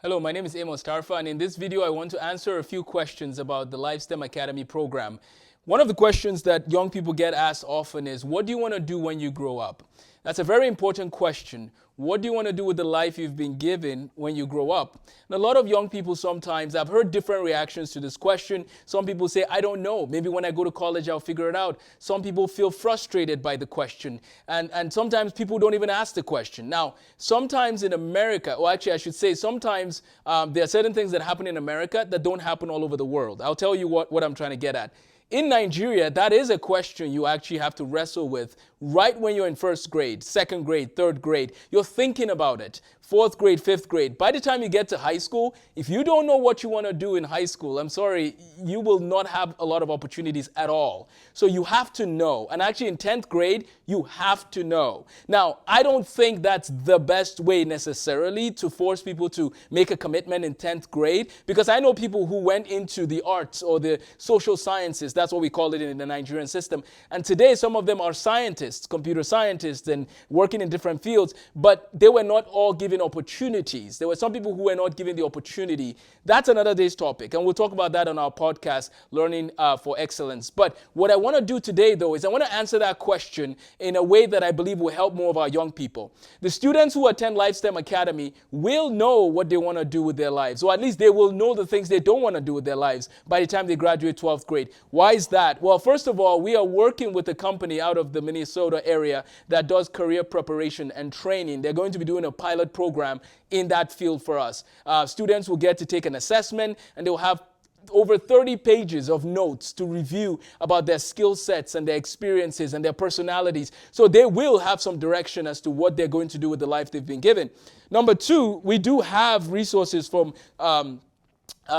Hello, my name is Amos Tarfa, and in this video I want to answer a few questions about the LifeSTEM Academy program. One of the questions that young people get asked often is, what do you want to do when you grow up? That's a very important question. What do you want to do with the life you've been given when you grow up? And a lot of young people sometimes, I've heard different reactions to this question. Some people say, I don't know. Maybe when I go to college, I'll figure it out. Some people feel frustrated by the question. And sometimes people don't even ask the question. Now, sometimes in America, or actually I should say sometimes there are certain things that happen in America that don't happen all over the world. I'll tell you what I'm trying to get at. In Nigeria, that is a question you actually have to wrestle with right when you're in first grade, second grade, third grade. You're thinking about it. Fourth grade, fifth grade. By the time you get to high school, if you don't know what you want to do in high school, I'm sorry, you will not have a lot of opportunities at all. So you have to know. And actually in 10th grade, you have to know. Now, I don't think that's the best way necessarily to force people to make a commitment in 10th grade, because I know people who went into the arts or the social sciences. That's what we call it in the Nigerian system. And today, some of them are scientists, computer scientists, and working in different fields, but they were not all given opportunities. There were some people who were not given the opportunity. That's another day's topic, and we'll talk about that on our podcast, Learning for Excellence. But what I want to do today, though, is I want to answer that question in a way that I believe will help more of our young people. The students who attend LifeSTEM Academy will know what they want to do with their lives, or at least they will know the things they don't want to do with their lives by the time they graduate 12th grade. Why is that? Well, first of all, we are working with a company out of the Minnesota area that does career preparation and training. They're going to be doing a pilot program in that field for us. Students will get to take an assessment, and they'll have over 30 pages of notes to review about their skill sets and their experiences and their personalities. So they will have some direction as to what they're going to do with the life they've been given. Number two, we do have resources from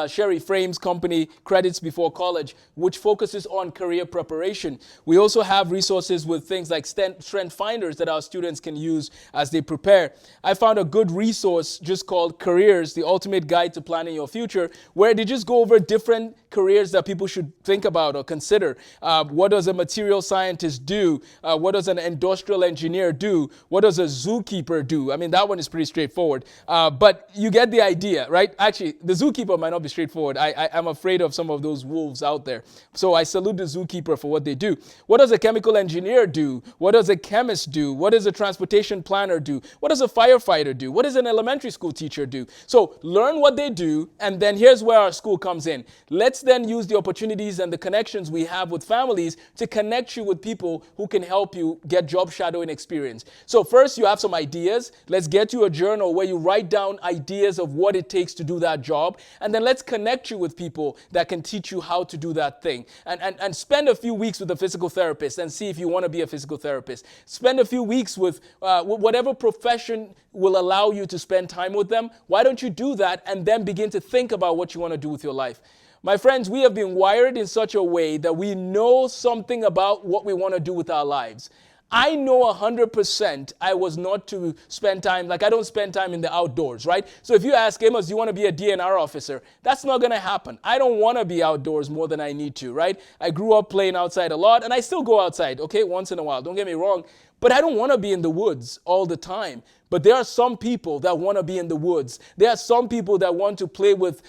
Sherry Frame's company, Credits Before College, which focuses on career preparation. We also have resources with things like strength finders that our students can use as they prepare. I found a good resource just called Careers, the Ultimate Guide to Planning Your Future, where they just go over different careers that people should think about or consider. What does a material scientist do? What does an industrial engineer do? What does a zookeeper do? I mean, that one is pretty straightforward. But you get the idea, right? Actually, the zookeeper might not be straightforward. I'm afraid of some of those wolves out there. So I salute the zookeeper for what they do. What does a chemical engineer do? What does a chemist do? What does a transportation planner do? What does a firefighter do? What does an elementary school teacher do? So learn what they do, and then here's where our school comes in. Let's then use the opportunities and the connections we have with families to connect you with people who can help you get job shadowing experience. So first, you have some ideas. Let's get you a journal where you write down ideas of what it takes to do that job, and then let's connect you with people that can teach you how to do that thing. And spend a few weeks with a physical therapist and see if you want to be a physical therapist. Spend a few weeks with whatever profession will allow you to spend time with them. Why don't you do that and then begin to think about what you want to do with your life? My friends, we have been wired in such a way that we know something about what we want to do with our lives. I know 100% I was not to spend time, like I don't spend time in the outdoors, right? So if you ask Amos, do you want to be a DNR officer? That's not going to happen. I don't want to be outdoors more than I need to, right? I grew up playing outside a lot, and I still go outside, okay, once in a while. Don't get me wrong. But I don't want to be in the woods all the time. But there are some people that want to be in the woods. There are some people that want to play with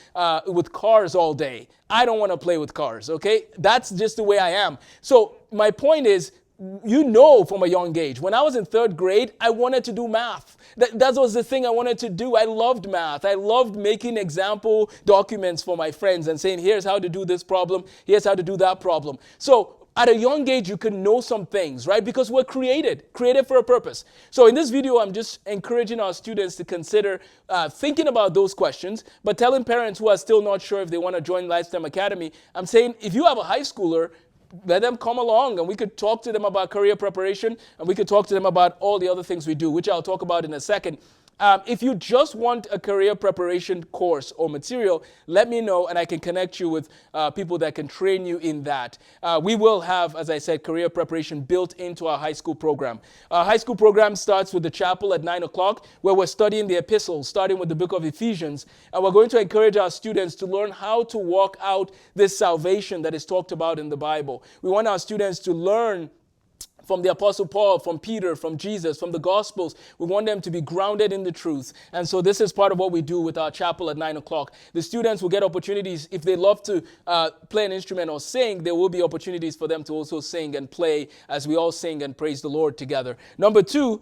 cars all day. I don't want to play with cars, okay? That's just the way I am. So my point is, you know from a young age, when I was in third grade, I wanted to do math. That was the thing I wanted to do. I loved math. I loved making example documents for my friends and saying, here's how to do this problem, here's how to do that problem. So at a young age, you can know some things, right? Because we're created for a purpose. So in this video, I'm just encouraging our students to consider thinking about those questions, but telling parents who are still not sure if they want to join LifeSTEM Academy, I'm saying if you have a high schooler, let them come along and we could talk to them about career preparation, and we could talk to them about all the other things we do, which I'll talk about in a second. If you just want a career preparation course or material, let me know and I can connect you with people that can train you in that. We will have, as I said, career preparation built into our high school program. Our high school program starts with the chapel at 9 o'clock, where we're studying the epistles, starting with the book of Ephesians. And we're going to encourage our students to learn how to walk out this salvation that is talked about in the Bible. We want our students to learn from the Apostle Paul, from Peter, from Jesus, from the Gospels. We want them to be grounded in the truth. And so this is part of what we do with our chapel at 9 o'clock. The students will get opportunities. If they love to play an instrument or sing, there will be opportunities for them to also sing and play as we all sing and praise the Lord together. Number 2,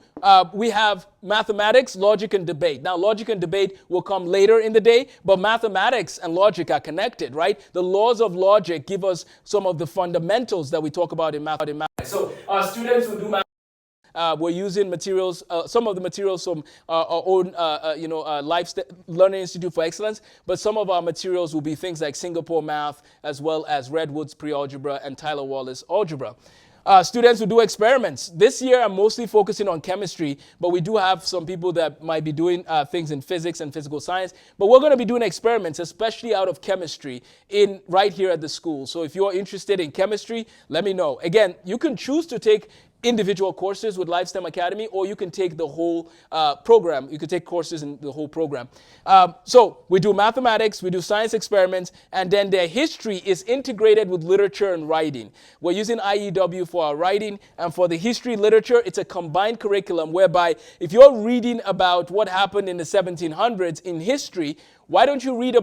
we have mathematics, logic, and debate. Now, logic and debate will come later in the day, but mathematics and logic are connected, right? The laws of logic give us some of the fundamentals that we talk about in math. So our students will do math. We're using materials, some of the materials from our own, Learning Institute for Excellence, but some of our materials will be things like Singapore math, as well as Redwood's pre-algebra and Tyler Wallace algebra. Students will do experiments. This year, I'm mostly focusing on chemistry, but we do have some people that might be doing things in physics and physical science. But we're going to be doing experiments, especially out of chemistry, right here at the school. So if you're interested in chemistry, let me know. Again, you can choose to take individual courses with LifeSTEM Academy, or you can take the whole program. You can take courses in the whole program. So we do mathematics, we do science experiments, and then their history is integrated with literature and writing. We're using IEW for our writing, and for the history literature, it's a combined curriculum whereby if you're reading about what happened in the 1700s in history, why don't you read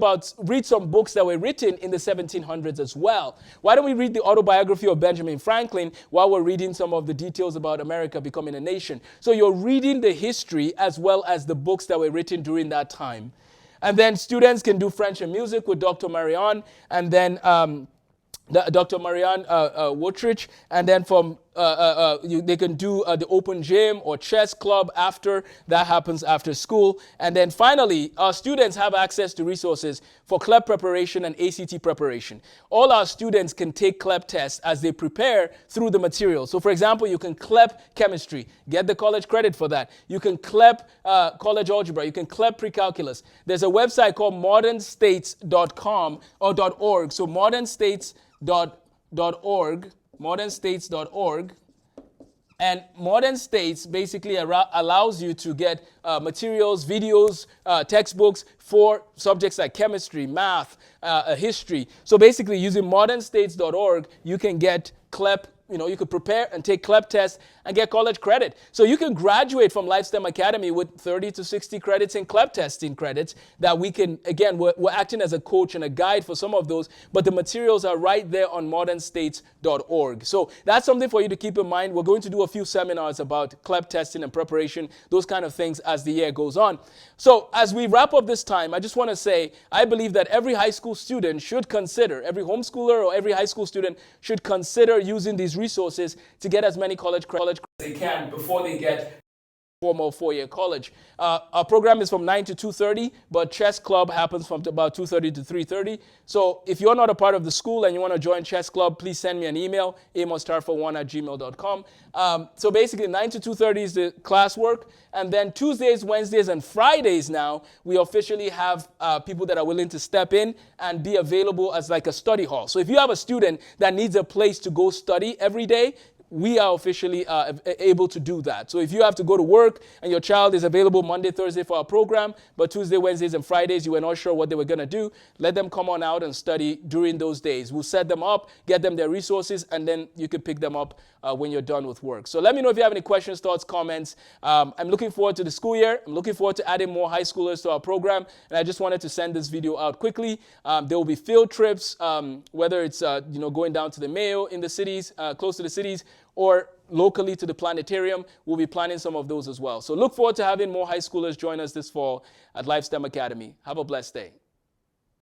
some books that were written in the 1700s as well? Why don't we read the autobiography of Benjamin Franklin while we're reading some of the details about America becoming a nation? So you're reading the history as well as the books that were written during that time. And then students can do French and music with Dr. Marianne, and then Dr. Marianne Wotrich, and then from they can do the open gym or chess club after. That happens after school. And then finally, our students have access to resources for CLEP preparation and ACT preparation. All our students can take CLEP tests as they prepare through the material. So for example, you can CLEP chemistry, get the college credit for that. You can CLEP college algebra, you can CLEP pre-calculus. There's a website called modernstates.com or .org. So modernstates.org, and Modern States basically allows you to get materials, videos, textbooks for subjects like chemistry, math, history. So basically using modernstates.org, you can get CLEP. You could prepare and take CLEP tests and get college credit. So you can graduate from LifeSTEM Academy with 30 to 60 credits in CLEP testing credits that we can, again, we're acting as a coach and a guide for some of those, but the materials are right there on modernstates.org. So that's something for you to keep in mind. We're going to do a few seminars about CLEP testing and preparation, those kind of things as the year goes on. So as we wrap up this time, I just want to say, I believe that every high school student should consider, every homeschooler or every high school student should consider using these resources to get as many college credits as they can before they get formal four-year college. Our program is from 9 to 2:30, but chess club happens from about 2:30 to 3:30. So if you're not a part of the school and you want to join chess club, please send me an email, amostarfa1@gmail.com. So basically 9 to 2:30 is the classwork. And then Tuesdays, Wednesdays, and Fridays now, we officially have people that are willing to step in and be available as like a study hall. So if you have a student that needs a place to go study every day, we are officially able to do that. So if you have to go to work and your child is available Monday, Thursday for our program, but Tuesday, Wednesdays, and Fridays, you were not sure what they were going to do, let them come on out and study during those days. We'll set them up, get them their resources, and then you can pick them up when you're done with work. So let me know if you have any questions, thoughts, comments. I'm looking forward to the school year. I'm looking forward to adding more high schoolers to our program, and I just wanted to send this video out quickly. There will be field trips, whether it's going down to the Mayo in the cities, close to the cities, or locally to the planetarium. We'll be planning some of those as well. So look forward to having more high schoolers join us this fall at LifeSTEM Academy. Have a blessed day.